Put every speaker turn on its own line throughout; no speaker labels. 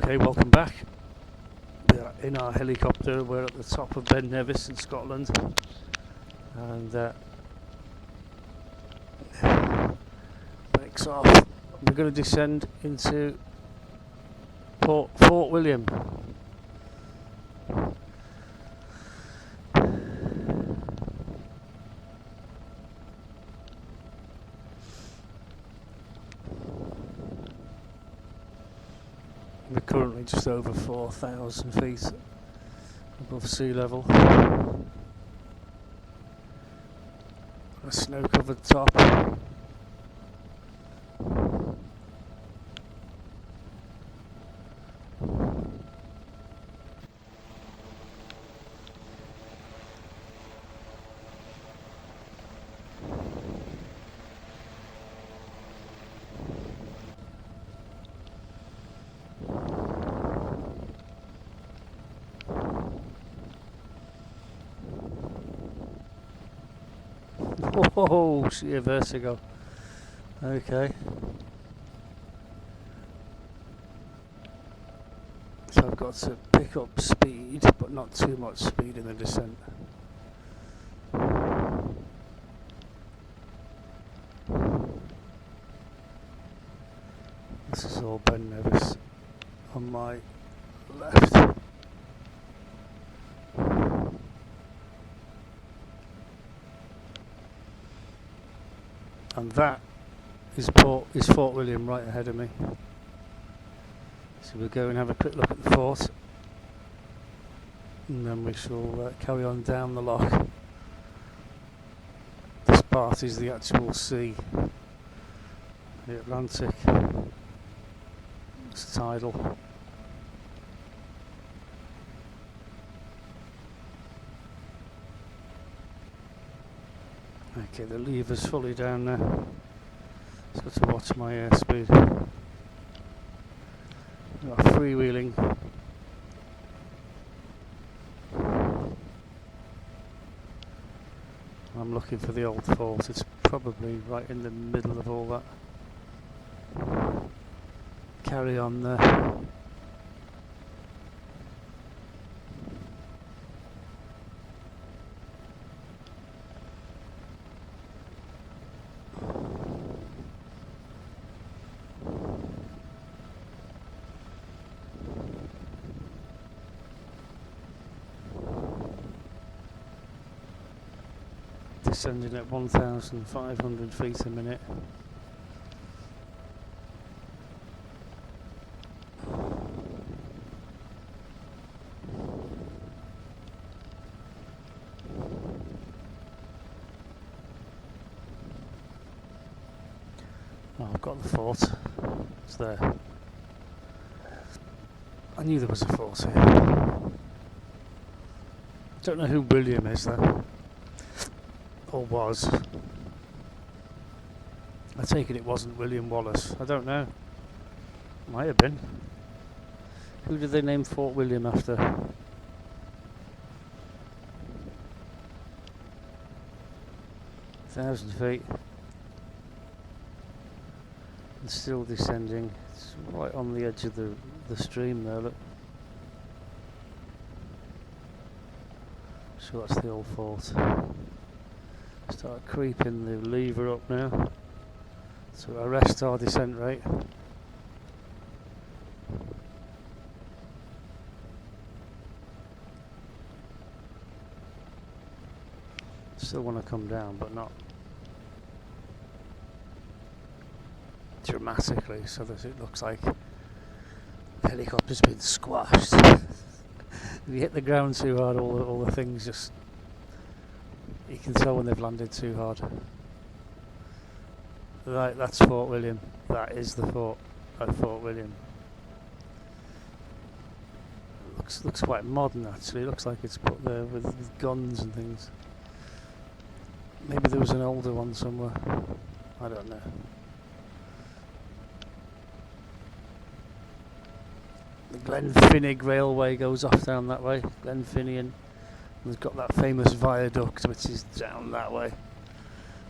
Okay, welcome back. We are in our helicopter. We're at the top of Ben Nevis in Scotland, and brakes off. We're going to descend into Fort William. We're currently just over 4,000 feet above sea level. A snow-covered top. Whoa, sheer vertigo. Okay. So I've got to pick up speed, but not too much speed in the descent. This is all Ben Nevis on my left. And that is Fort William right ahead of me. So we'll go and have a quick look at the fort, and then we shall carry on down the loch. This part is the actual sea, the Atlantic. It's tidal. Okay, the lever's fully down now. Just got to watch my airspeed. We are freewheeling. I'm looking for the old fort. It's probably right in the middle of all that. Carry on there. Descending at 1,500 feet a minute. Oh, I've got the fort. It's there. I knew there was a fort here. Don't know who William is though. Or was. I take it wasn't William Wallace. I don't know. Might have been. Who did they name Fort William after? 1,000 feet. And still descending. It's right on the edge of the stream there, look. So that's the old fort. Start creeping the lever up now to arrest our descent rate. Still want to come down, but not dramatically, so that it looks like the helicopter's been squashed. If you hit the ground too hard, all the things just, you can tell when they've landed too hard. Right, that's Fort William. That is the fort at Fort William. Looks quite modern actually. Looks like it's put there with guns and things. Maybe there was an older one somewhere. I don't know. The Glenfinnig Railway goes off down that way. Glenfinnian. We've got that famous viaduct which is down that way.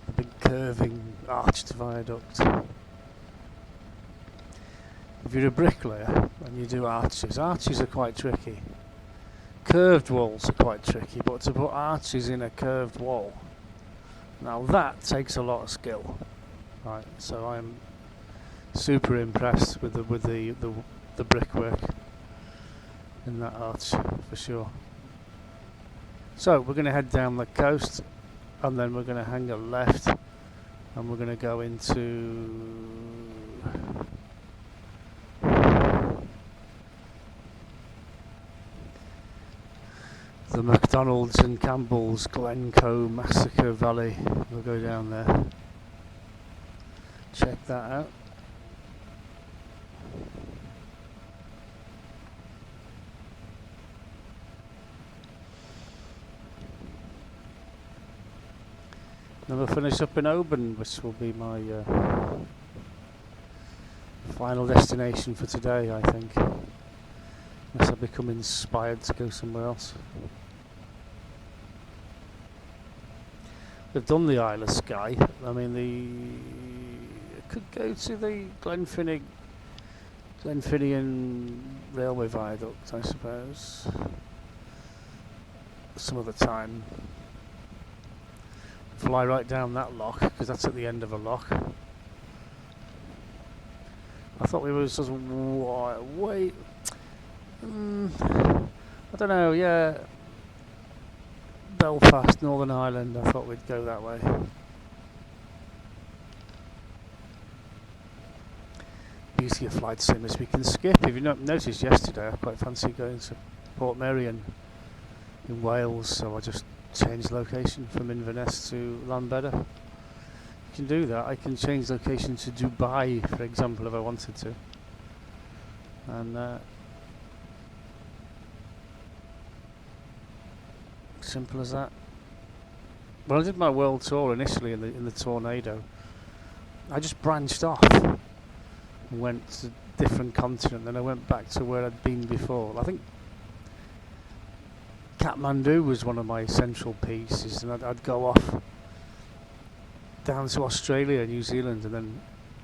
A big curving arched viaduct. if you're a bricklayer and you do arches are quite tricky. Curved walls are quite tricky, but to put arches in a curved wall, now that takes a lot of skill. Right, so I'm super impressed with the brickwork in that arch for sure. So we're going to head down the coast, and then we're going to hang a left, and we're going to go into the McDonald's and Campbell's Glencoe Massacre Valley. We'll go down there. Check that out. Then we'll finish up in Oban, which will be my final destination for today, I think. Unless I become inspired to go somewhere else. We've done the Isle of Skye. I mean, I could go to the Glenfinnian Railway Viaduct, I suppose, some other time. Fly right down that loch, because that's at the end of a loch. I thought we were just wait. I don't know, yeah. Belfast, Northern Ireland, I thought we'd go that way. Beauty of flight sims we can skip. If you noticed yesterday, I quite fancy going to Port Merion in Wales, so I just changed location from Inverness to Llanbedr. You can do that. I can change location to Dubai, for example, if I wanted to. And simple as that. When I did my world tour initially in the Tornado, I just branched off and went to a different continent. Then I went back to where I'd been before. I think Kathmandu was one of my central pieces, and I'd go off down to Australia, New Zealand, and then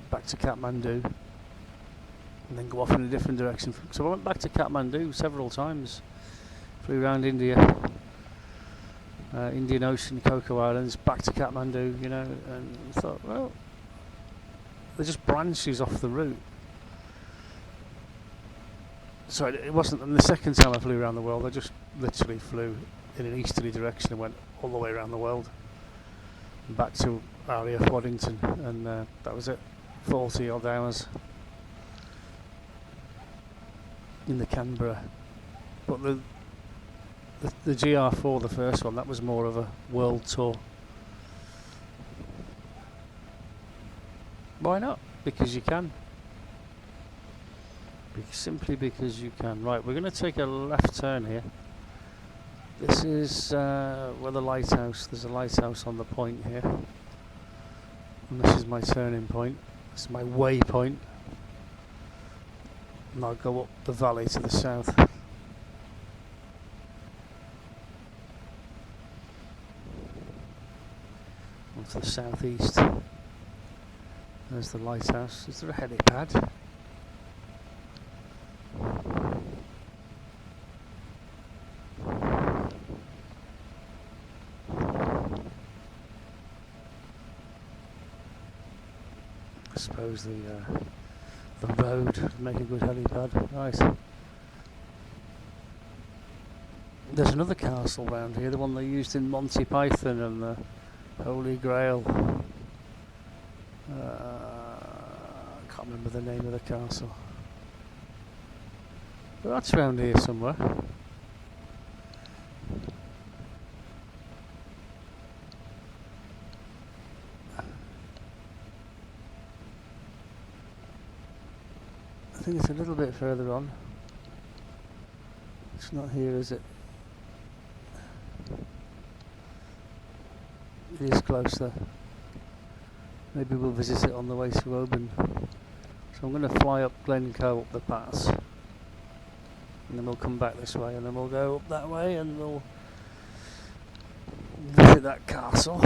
back to Kathmandu, and then go off in a different direction. So I went back to Kathmandu several times, flew around India, Indian Ocean, Cocoa Islands, back to Kathmandu, you know, and thought, well, they're just branches off the route. So it wasn't, and the second time I flew around the world, I just literally flew in an easterly direction and went all the way around the world and back to RAF Waddington, and that was it, 40 odd hours in the Canberra. But the GR4, the first one, that was more of a world tour. Why not? Because you can. Simply because you can. Right, we're going to take a left turn here. This is where the lighthouse, there's a lighthouse on the point here. And this is my turning point. This is my waypoint. And I'll go up the valley to the south. To the southeast. There's the lighthouse. Is there a helipad? I suppose the road would make a good helipad. Right. There's another castle round here, the one they used in Monty Python and the Holy Grail. I can't remember the name of the castle. But that's around here somewhere. I think it's a little bit further on. It's not here, is it? It is closer. Maybe we'll visit it on the way to Oban. So I'm going to fly up Glencoe up the pass, and then we'll come back this way, and then we'll go up that way, and we'll visit that castle.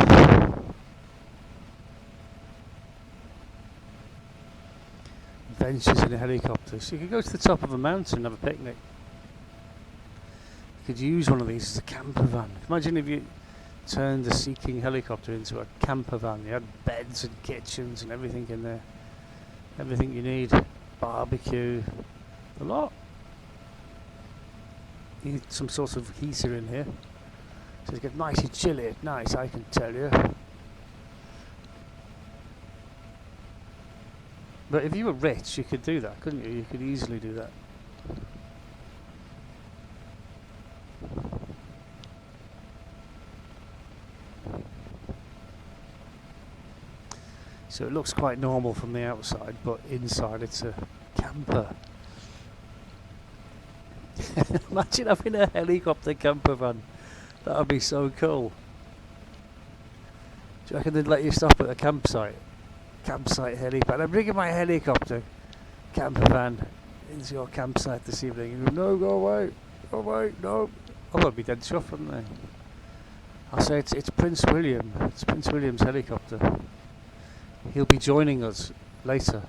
adventures in a helicopter. So you could go to the top of a mountain and have a picnic. You could use one of these as a camper van. Imagine if you turned a Sea King helicopter into a camper van. You had beds and kitchens and everything in there. Everything you need. Barbecue. A lot. You need some sort of heater in here. So you get nice and chilly at night, I can tell you. But if you were rich, you could do that, couldn't you? You could easily do that. So it looks quite normal from the outside, but inside it's a camper. Imagine having a helicopter camper van. That would be so cool. Do you reckon they'd let you stop at a campsite? Campsite helipad. I'm bringing my helicopter camper van into your campsite this evening. You go, no, go away. Go away, no. Oh, they'll be dead chuffed, wouldn't they? I'll say it's Prince William. It's Prince William's helicopter. He'll be joining us later.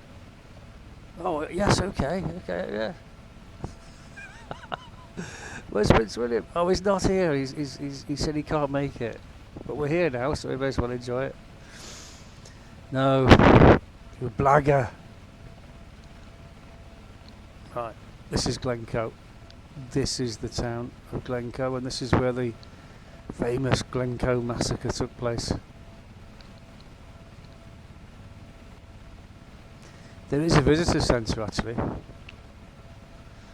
Oh, yes, okay, yeah. Where's Prince William? Oh, he's not here. He said he can't make it. But we're here now, so we may as well enjoy it. No, you blagger. Right, this is Glencoe. This is the town of Glencoe, and this is where the famous Glencoe massacre took place. There is a visitor centre actually.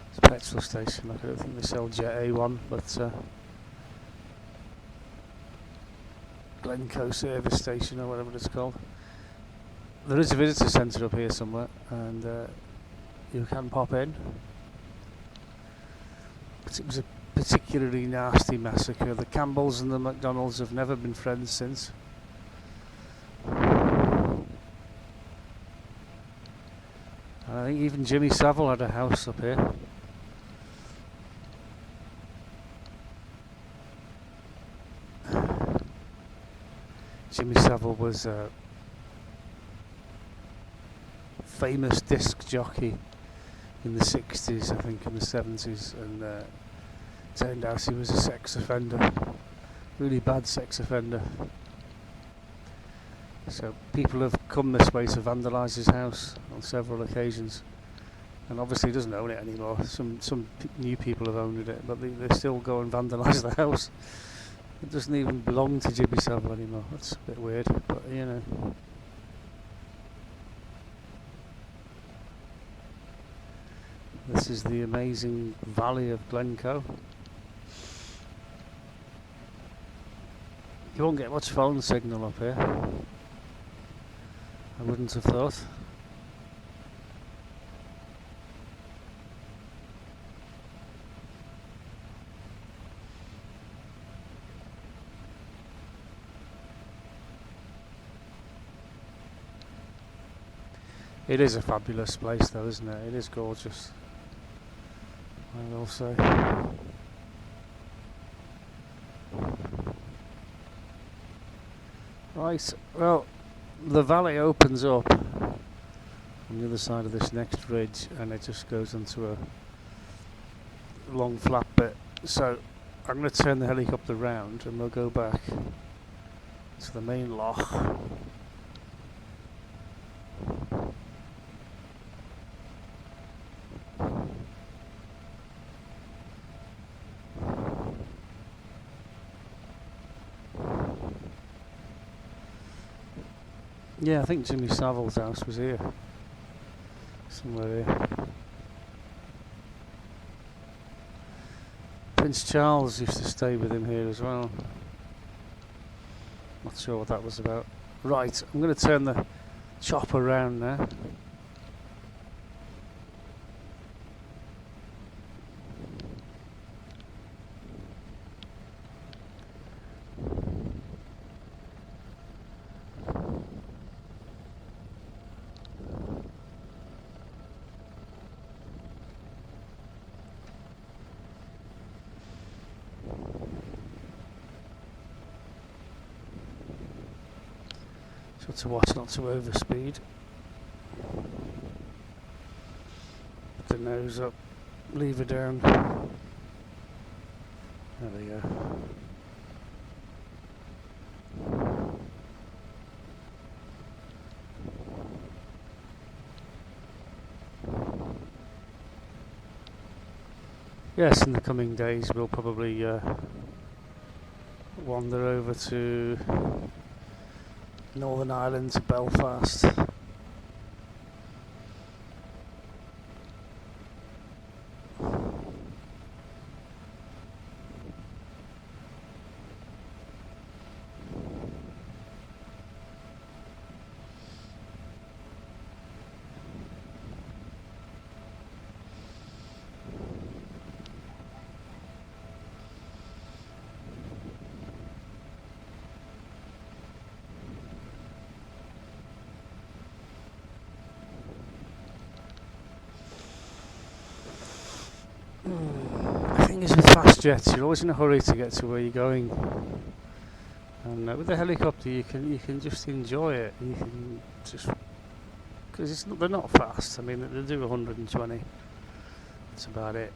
It's a petrol station. I don't think they sell Jet A1, but Glencoe service station or whatever it's called. There is a visitor centre up here somewhere, and you can pop in. But it was a particularly nasty massacre. The Campbells and the McDonalds have never been friends since. And I think even Jimmy Savile had a house up here. Jimmy Savile was a famous disc jockey in the 60s, I think, in the 70s, and turned out he was a sex offender, really bad sex offender. So people have come this way to vandalise his house on several occasions, and obviously he doesn't own it anymore. Some new people have owned it, but they still go and vandalise the house. It doesn't even belong to Jimmy Savile anymore. That's a bit weird, but you know. This is the amazing valley of Glencoe. You won't get much phone signal up here, I wouldn't have thought. It is a fabulous place though, isn't it? It is gorgeous, I will say. Right, well, the valley opens up on the other side of this next ridge, and it just goes into a long flat bit. So I'm going to turn the helicopter round and we'll go back to the main loch. Yeah, I think Jimmy Savile's house was here. Somewhere here. Prince Charles used to stay with him here as well. Not sure what that was about. Right, I'm going to turn the chopper around now. So to watch not to overspeed. the nose up, lever down. There we go. Yes, in the coming days we'll probably wander over to Northern Ireland, to Belfast. The thing is with fast jets, you're always in a hurry to get to where you're going, and with the helicopter you can just enjoy it. You can just, because they're not fast. I mean, they do 120. That's about it.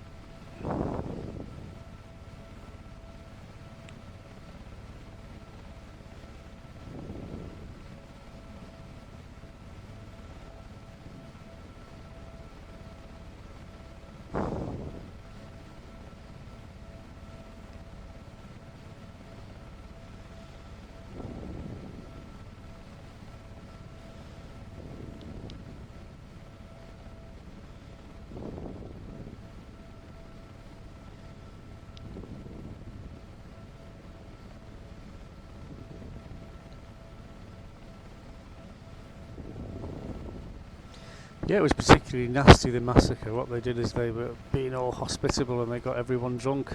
Yeah, it was particularly nasty, the massacre. What they did is they were being all hospitable and they got everyone drunk,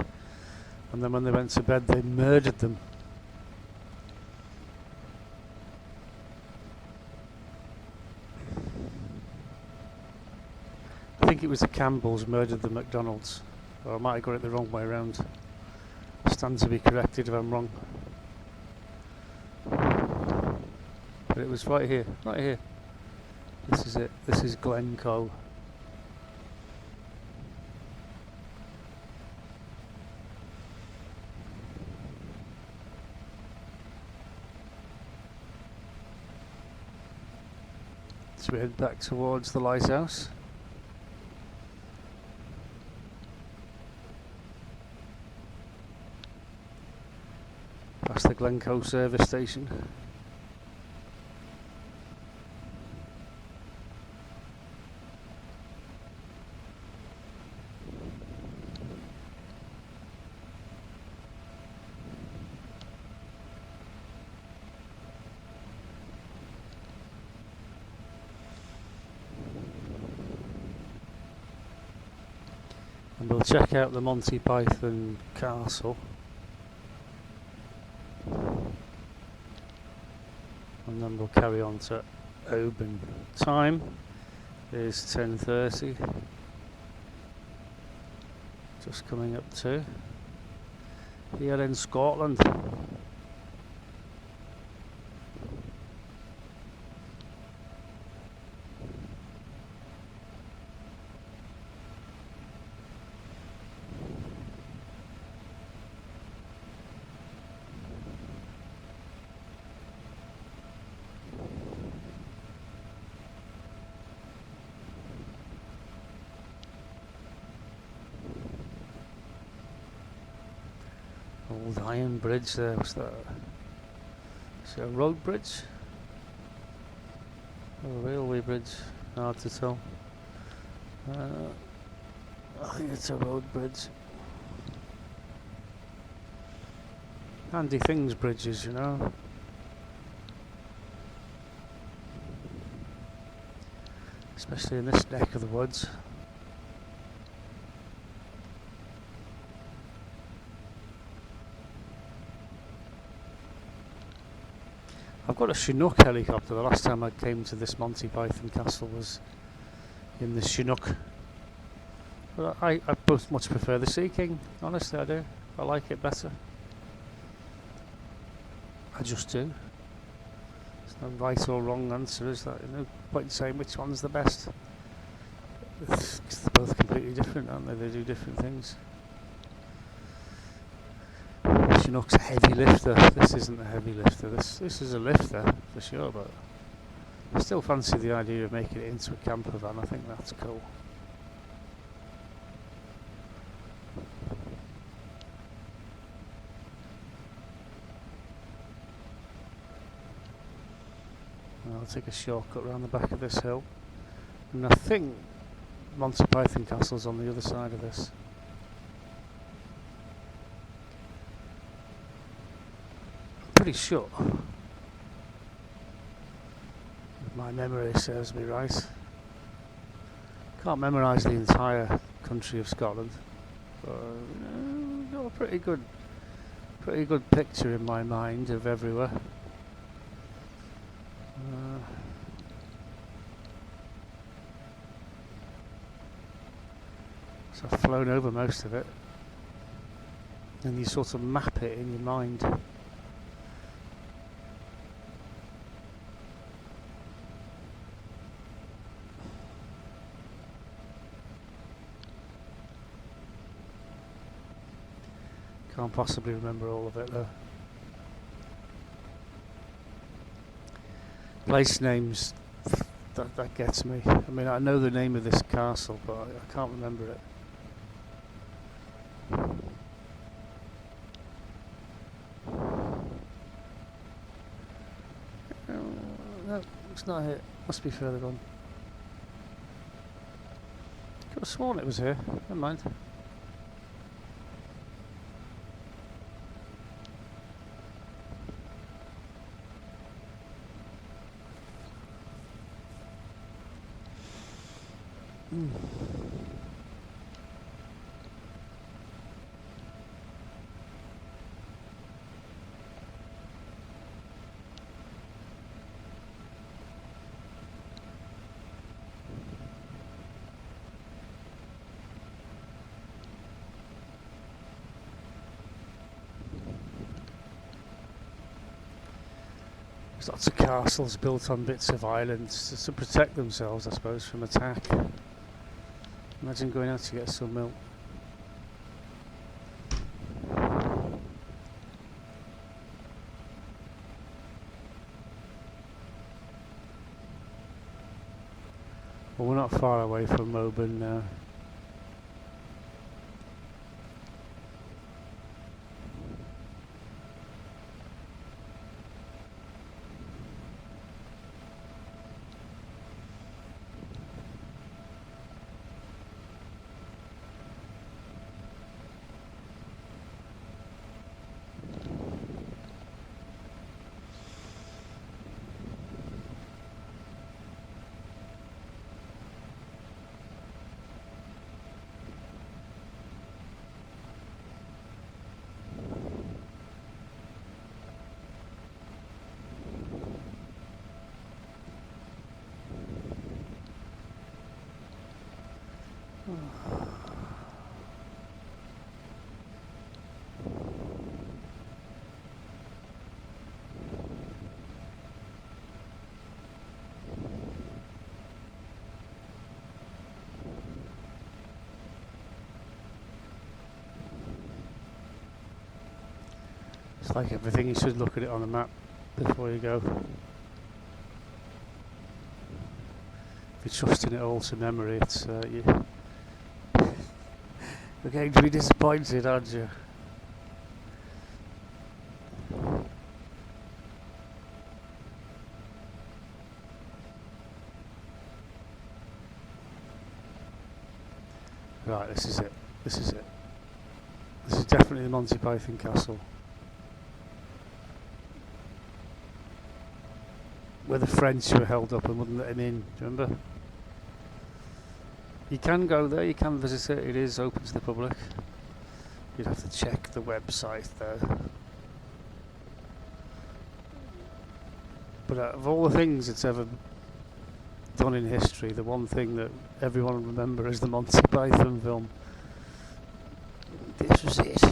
and then when they went to bed they murdered them. I think it was the Campbells murdered the McDonald's, or I might have got it the wrong way around. Stand to be corrected if I'm wrong. But it was right here, right here. This is it. This is Glencoe. So we head back towards the lighthouse. Past the Glencoe service station. And we'll check out the Monty Python castle, and then we'll carry on to Oban. Time is 10:30. Just coming up to here in Scotland. Old iron bridge there. What's that? Is it a road bridge? Or a railway bridge? Hard to tell. I think it's a road bridge. Handy things, bridges, you know. Especially in this neck of the woods. I've got a Chinook helicopter. The last time I came to this Monty Python castle was in the Chinook. But I much prefer the Sea King, honestly I do. I like it better. I just do. There's no right or wrong answer, is that? No point in saying which one's the best. They're both different, aren't they? They do different things. Chinook's a heavy lifter. This isn't a heavy lifter. This is a lifter for sure, but I still fancy the idea of making it into a camper van. I think that's cool. I'll take a shortcut around the back of this hill, and I think Monty Python Castle's on the other side of this. Pretty sure, if my memory serves me right. Can't memorise the entire country of Scotland, but got a pretty good picture in my mind of everywhere. So I've flown over most of it, and you sort of map it in your mind. Can't possibly remember all of it though. Place names, that gets me. I mean, I know the name of this castle, but I can't remember it. No, it's not here. Must be further on. Could have sworn it was here. Never mind. There's lots of castles built on bits of islands to protect themselves, I suppose, from attack. Imagine going out to get some milk. Well, we're not far away from Moburn now. It's like everything, you should look at it on a map before you go. If you're trusting it all to memory, it's you're going to be disappointed, aren't you? Right, this is it. This is it. This is definitely the Monty Python Castle. Where the French were held up and wouldn't let him in, do you remember? You can go there, you can visit it, it is open to the public. You'd have to check the website though. But of all the things it's ever done in history, the one thing that everyone will remember is the Monty Python film. This was it.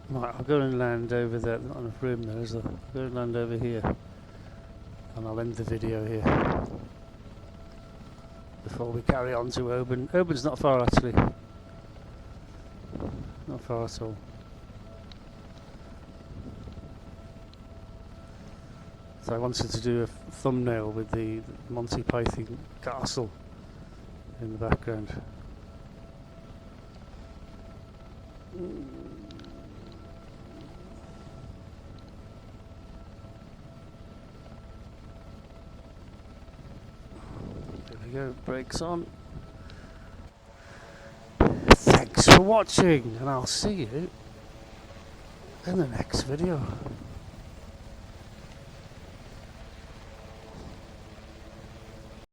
Right, I'll go and land over there. Not enough room there, is there? I'll go and land over here. And I'll end the video here. Before we carry on to Oban. Oban's not far actually. Not far at all. So I wanted to do a thumbnail with the Monty Python castle in the background. There we go, brakes on. Thanks for watching, and I'll see you in the next video.